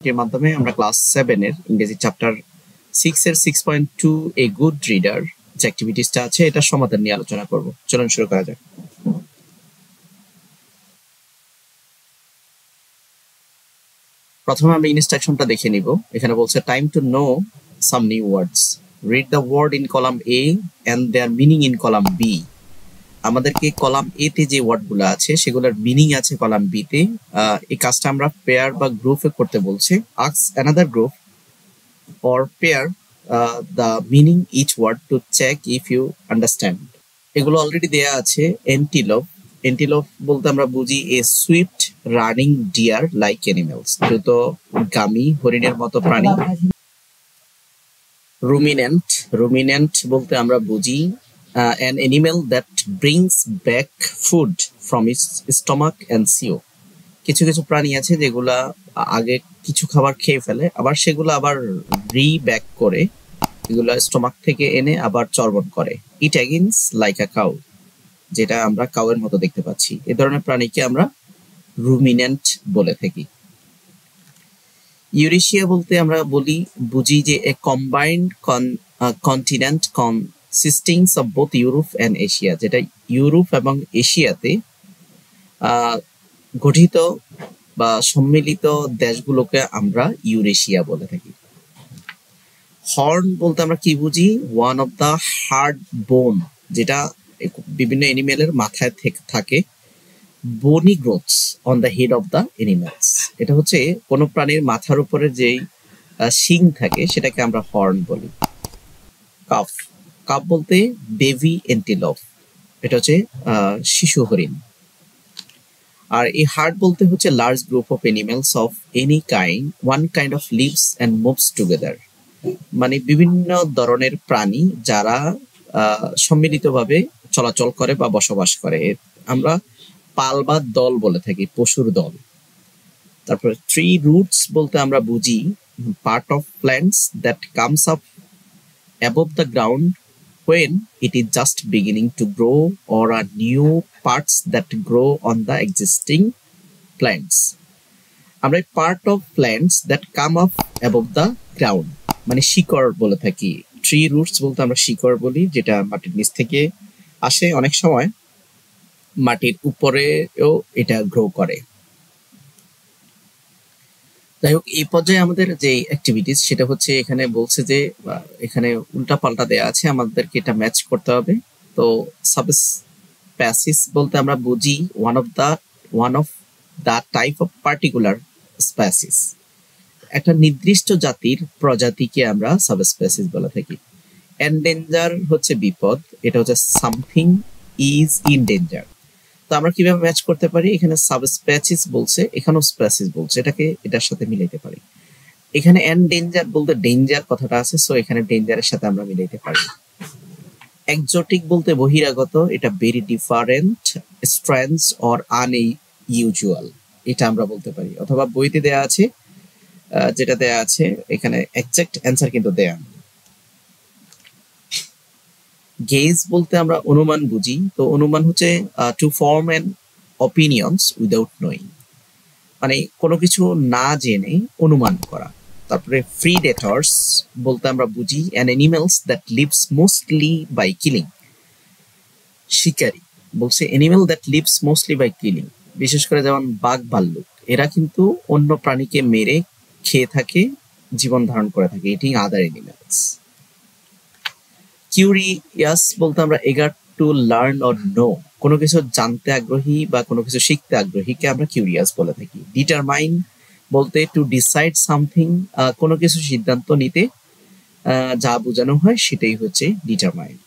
পাঠটির মাধ্যমে আমরা ক্লাস 7 এর ইংরেজি চ্যাপ্টার 6 এর 6.2 এ গুড রিডার যে অ্যাক্টিভিটিসটা আছে এটা সমাধান নিয়ে আলোচনা করব। চলুন শুরু করা যাক। প্রথমে আমরা ইনস্ট্রাকশনটা দেখে নিব। এখানে বলছে time to know some new words, read the word in column A and their meaning in column B. আমাদেরকে কলাম এ তে যে ওয়ার্ডগুলো আছে সেগুলোর মিনিং আছে কলাম বি তে। এই কাজটা আমরা পেয়ার বা গ্রুপে করতে বলছে। Ask another group or pair the meaning each word to check if you understand. এগুলো অলরেডি দেয়া আছে। এন্টিলোপ বলতে আমরা বুঝি a swift running deer like animals, দ্রুতগামী হরিণের মতো প্রাণী। রুমিনেন্ট বলতে আমরা বুঝি an animal that brings back food from its stomach and seal. কিছু কিছু প্রাণী আছে যেগুলা আগে কিছু খাবার খেয়ে ফেলে, আবার সেগুলো আবার রিব্যাক করে, এগুলা স্টমাক থেকে এনে আবার চর্বণ করে। ইট অ্যাগেইনস লাইক আ কাউ, যেটা আমরা কাউয়ের মতো দেখতে পাচ্ছি। এই ধরনের প্রাণীকে আমরা রুমিনেন্ট বলে থাকি। ইউরেশিয়া বলতে আমরা বুঝি যে এ combined continent consisting of both Europe and Asia, যেটা ইউরোপ এবং এশিয়াতে গঠিত বা সম্মিলিত দেশগুলোকে আমরা ইউরেশিয়া বলে থাকি। হর্ন বলতে আমরা কি বুঝি? ওয়ান অফ দা হার্ড বোন, যেটা বিভিন্ন এনিমেলের মাথায় থাকে। Bony গ্রোথস on the head of the animals, এটা হচ্ছে কোন প্রাণীর মাথার উপরে যেই শিং থাকে সেটাকে আমরা হর্ন বলি। কাফ বলতে বেবি এন্টিলোপ, এটা হচ্ছে শিশু হরিণ। আর এই হার্ড বলতে হচ্ছে large group of animals of any kind, one kind of lives and moves together, মানে বিভিন্ন ধরনের প্রাণী যারা সম্মিলিতভাবে চলাচল করে বা বসবাস করে। আমরা পাল বা দল বলে থাকি, পশুর দল। তারপরে ট্রি রুটস বলতে আমরা বুঝি part of plants that comes up above the ground when it is just beginning to grow, or are new parts that grow on the existing plants. আমরা part of plants that come up above the ground মানে শিকড় বলে থাকি। Tree roots বলতে আমরা শিকড় বলি, যেটা মাটির নিচ থেকে আসে, অনেক সময় মাটির উপরেও এটা গ্রো করে। যাই হোক, এই পর্যায়ে আমাদের যে অ্যাক্টিভিটিস সেটা হচ্ছে এখানে বলছে যে এখানে উল্টা পাল্টা দেয়া আছে, আমাদেরকে এটা ম্যাচ করতে হবে। তো সাবস্পেসিস বলতে আমরা বুঝি one of the type of particular species, একটা নির্দিষ্ট জাতির প্রজাতিকে আমরা সাবস্পেসিস বলে থাকি। এন্ডেঞ্জার হচ্ছে বিপদ, এটা হচ্ছে সামথিং ইজ ইন ডেঞ্জার। তো আমরা কিভাবে ম্যাচ করতে পারি? এখানে সাবস্পেসিস বলছে, এখানেও স্পেসিস বলছে, এটাকে এটার সাথে মিলাইতে পারি। এখানে এন্ডেঞ্জার বলতে ডেঞ্জার কথাটা আছে, সো এখানে ডেঞ্জারের সাথে আমরা মিলাইতে পারি। এক্সোটিক বলতে বহিরাগত, এটা very different, strange or unusual, এটা আমরা বলতে পারি। অথবা বইতে দেয়া আছে, যেটা দেয়া আছে এখানে এক্সাক্ট অ্যান্সার কিন্তু দেয়া। গেজ বলতে আমরা অনুমান বুঝি। তো অনুমান হচ্ছে to form an opinions without knowing, মানে কোনো কিছু না জেনে অনুমান করা। তারপরে প্রিডেটরস বলতে আমরা বুঝি an animals that lives mostly by killing. শিকারী বলছে animal that lives mostly by killing, বিশেষ করে যেমন বাঘ ভাল্লুক, এরা কিন্তু অন্য প্রাণীকে মেরে খেয়ে থাকে, জীবন ধারণ করে থাকে, এটি আদার অ্যানিমেলস। কিউরিয়াস বলতে আমরা এগার টু লার্ন অর নো, কোনো কিছু জানতে আগ্রহী বা কোনো কিছু শিখতে আগ্রহীকে আমরা কিউরিয়াস বলে থাকি। ডিটারমাইন বলতে টু ডিসাইড সামথিং, কোনো কিছু সিদ্ধান্ত নিতে যা বোঝানো হয় সেটাই হচ্ছে ডিটারমাইন।